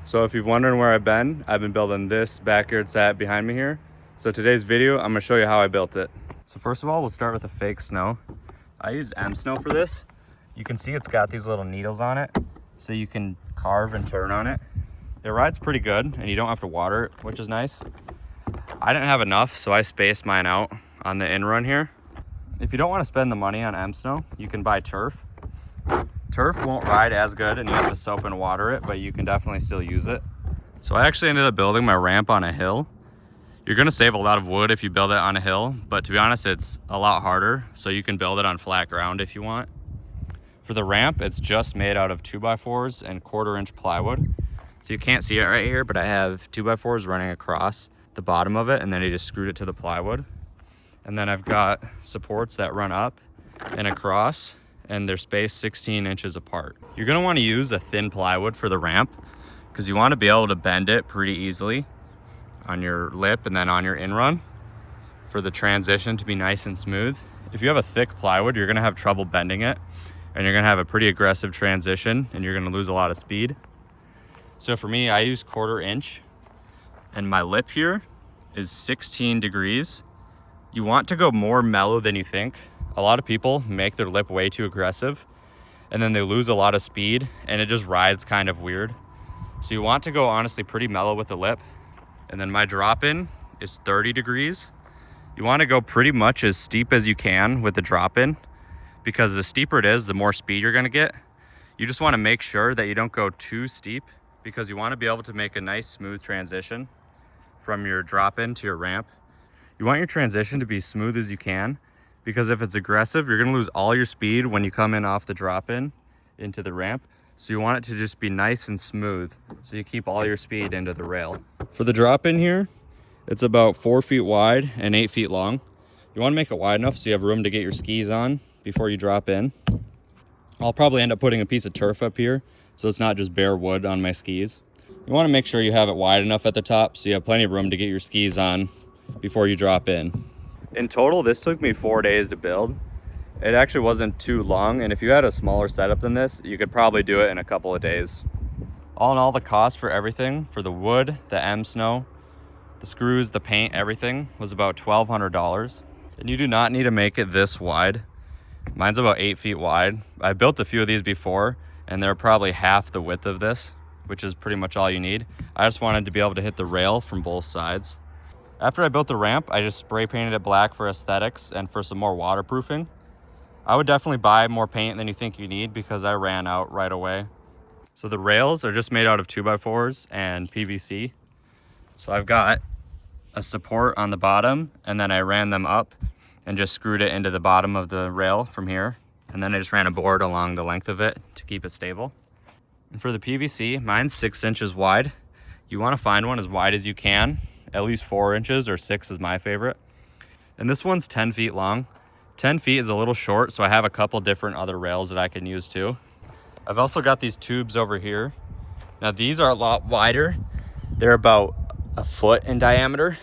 So if you're wondering where I've been building this backyard set behind me here. So today's video, I'm gonna show you how I built it. So first of all, we'll start with the fake snow. I used M Snow for this. You can see it's got these little needles on it, so you can carve and turn on it. It rides pretty good, and you don't have to water it, which is nice. I didn't have enough, so I spaced mine out on the in run here. If you don't want to spend the money on M Snow, you can buy turf. Turf won't ride as good and you have to soap and water it, but you can definitely still use it. So I actually ended up building my ramp on a hill. You're gonna save a lot of wood if you build it on a hill, but to be honest, it's a lot harder. So you can build it on flat ground if you want. For the ramp, it's just made out of 2x4s and 1/4-inch plywood. So you can't see it right here, but I have 2x4s running across the bottom of it, and then I just screwed it to the plywood. And then I've got supports that run up and across, and they're spaced 16 inches apart. You're gonna wanna use a thin plywood for the ramp because you wanna be able to bend it pretty easily on your lip and then on your in-run for the transition to be nice and smooth. If you have a thick plywood, you're gonna have trouble bending it and you're gonna have a pretty aggressive transition and you're gonna lose a lot of speed. So for me, I use 1/4-inch and my lip here is 16 degrees. You want to go more mellow than you think. A lot of people make their lip way too aggressive and then they lose a lot of speed and it just rides kind of weird. So you want to go honestly pretty mellow with the lip. And then my drop in is 30 degrees. You want to go pretty much as steep as you can with the drop in because the steeper it is, the more speed you're going to get. You just want to make sure that you don't go too steep because you want to be able to make a nice smooth transition from your drop in to your ramp. You want your transition to be smooth as you can, because if it's aggressive, you're gonna lose all your speed when you come in off the drop-in into the ramp. So you want it to just be nice and smooth, so you keep all your speed into the rail. For the drop-in here, it's about 4 feet wide and 8 feet long. You wanna make it wide enough so you have room to get your skis on before you drop in. I'll probably end up putting a piece of turf up here, so it's not just bare wood on my skis. You wanna make sure you have it wide enough at the top so you have plenty of room to get your skis on before you drop in. In total, this took me 4 days to build. It actually wasn't too long, and if you had a smaller setup than this, you could probably do it in a couple of days. All in all, the cost for everything, for the wood, the M Snow, the screws, the paint, everything was about $1,200. And you do not need to make it this wide. Mine's about 8 feet wide. I built a few of these before, and they're probably half the width of this, which is pretty much all you need. I just wanted to be able to hit the rail from both sides. After I built the ramp, I just spray painted it black for aesthetics and for some more waterproofing. I would definitely buy more paint than you think you need because I ran out right away. So the rails are just made out of 2x4s and PVC. So I've got a support on the bottom and then I ran them up and just screwed it into the bottom of the rail from here. And then I just ran a board along the length of it to keep it stable. And for the PVC, mine's 6 inches wide. You want to find one as wide as you can. At least 4 inches or 6 is my favorite. And this one's 10 feet long. 10 feet is a little short, so I have a couple different other rails that I can use too. I've also got these tubes over here. Now these are a lot wider. They're about a foot in diameter.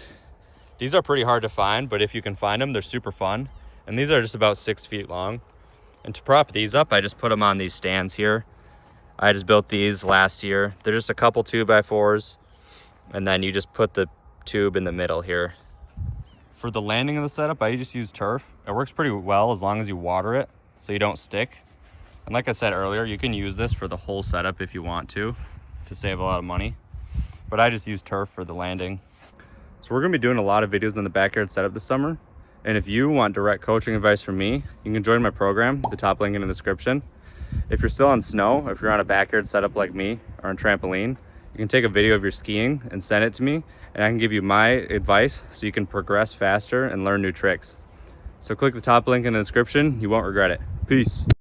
These are pretty hard to find, but if you can find them, they're super fun. And these are just about 6 feet long. And to prop these up, I just put them on these stands here. I just built these last year. They're just a couple 2x4s. And then you just put the tube in the middle here. For the landing of the setup, I just use turf. It works pretty well as long as you water it so you don't stick. And like I said earlier, you can use this for the whole setup if you want to save a lot of money. But I just use turf for the landing. So we're gonna be doing a lot of videos on the backyard setup this summer. And if you want direct coaching advice from me, you can join my program, the top link in the description. If you're still on snow, if you're on a backyard setup like me or on trampoline, you can take a video of your skiing and send it to me, and I can give you my advice so you can progress faster and learn new tricks. So click the top link in the description. You won't regret it. Peace.